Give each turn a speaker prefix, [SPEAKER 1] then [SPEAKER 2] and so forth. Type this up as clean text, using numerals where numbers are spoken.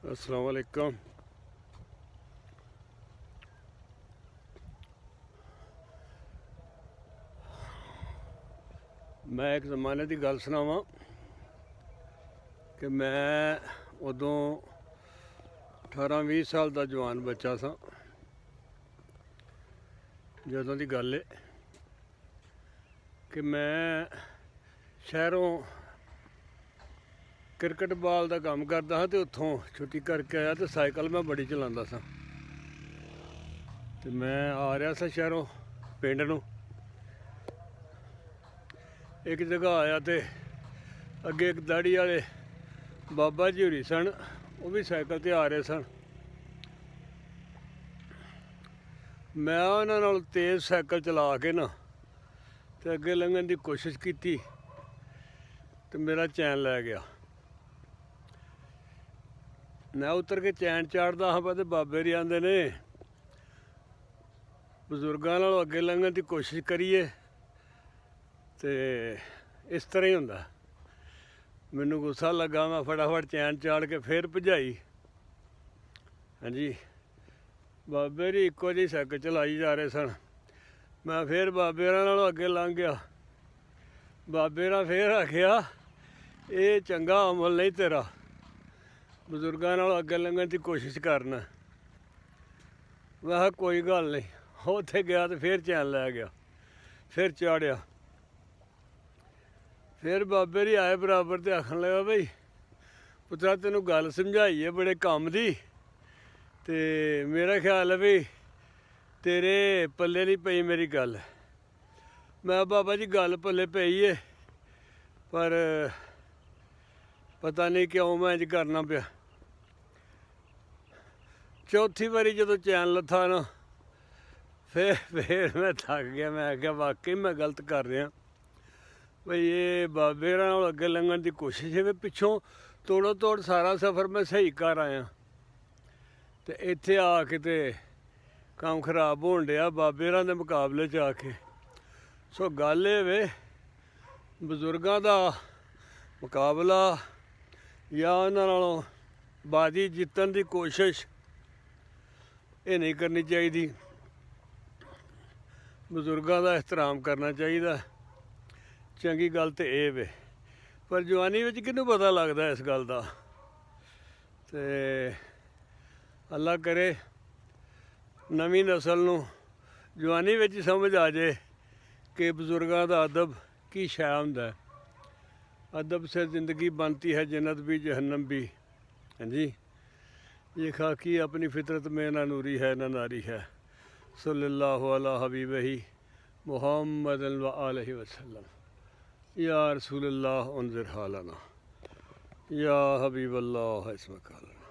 [SPEAKER 1] अस्सलाम वालेकुम। मैं एक ज़माने की गल सुनावां कि मैं उदों 18-20 साल का जवान बच्चा सा जदों की गल है कि मैं शहरों क्रिकेट बाल का काम करता हाँ, तो उत्थों छुट्टी करके आया तो साइकिल मैं बड़ी चलाता सा। तो मैं आ रहा सा शहरों पिंड नूं, एक जगह आया तो अगे एक दाड़ी वाले बाबा जी होरी सन, वो भी साइकिल ते आ रहे सन। मैं उन्हां नाल तेज़ साइकिल चला के ना तो अगे लंघन की कोशिश की तो मेरा चैन लै गया। मैं उतर के चैन चाढ़ता हाँ तो बाबे जी आंदे ने बजुर्गों नालों अगे लंघन की कोशिश करिए तो इस तरह ही होंदा। मैनू गुस्सा लगा, मैं फटाफट चैन चाड़ के फिर भजाई। हाँ जी, बाबे जी इक्को जी साइकिल चलाई जा रहे सन। मैं फिर बाबे नालों अगे लंघ गया। बाबे ने फिर आखिया ये चंगा अमल नहीं तेरा, बजुर्गों नालों अगे लंघन की कोशिश करना। मैं कहा कोई गल नहीं। उत्थे गया तो फिर चैन लै गया, फिर चाड़िया। फिर बाबे जी आए बराबर तो आखन लगा भाई पुत्रा तेनू गल समझाई है बड़े काम दी, ते मेरा ख्याल है भी तेरे पल्ले नहीं पई मेरी गल। मैं बाबा जी गल पल्ले पई है पर पता नहीं क्यों मैं इंज करना पिया। चौथी बारी जो चैन लथा ना फिर मैं थक गया। मैं आख्या वाकई मैं गलत कर रहा भाई, ये बाबे नाल अगे लंघन की कोशिश है। पिछों तोड़ो तोड़ सारा सफ़र मैं सही कर आया तो इत्थे आके ते काम खराब होन दिया बाबे दे मुकाबले च आके। सो गल ये वे बजुर्गों का मुकाबला या उन्हां नालों बाजी जितन की कोशिश ये नहीं करनी चाहिए। बजुर्गों का एहतराम करना चाहिए। चंगी गल तो ये वे, पर जवानी में किनू पता लगता इस गल का। तो अल्लाह करे नवीं नस्ल नूं जवानी में समझ आ जाए कि बजुर्गों का अदब की शै हुंदा है। अदब से ज़िंदगी बनती है जन्नत भी जहन्नम भी। हाँ जी, ये खाकी अपनी फितरत में ना नूरी है ना नारी है। सल्लल्लाहु अला हबीबिही मुहम्मदन व आलिहि वसल्लम। या रसूलल्लाह उन्ज़िर हालना, या हबीबल्लाह इस्मक हालना।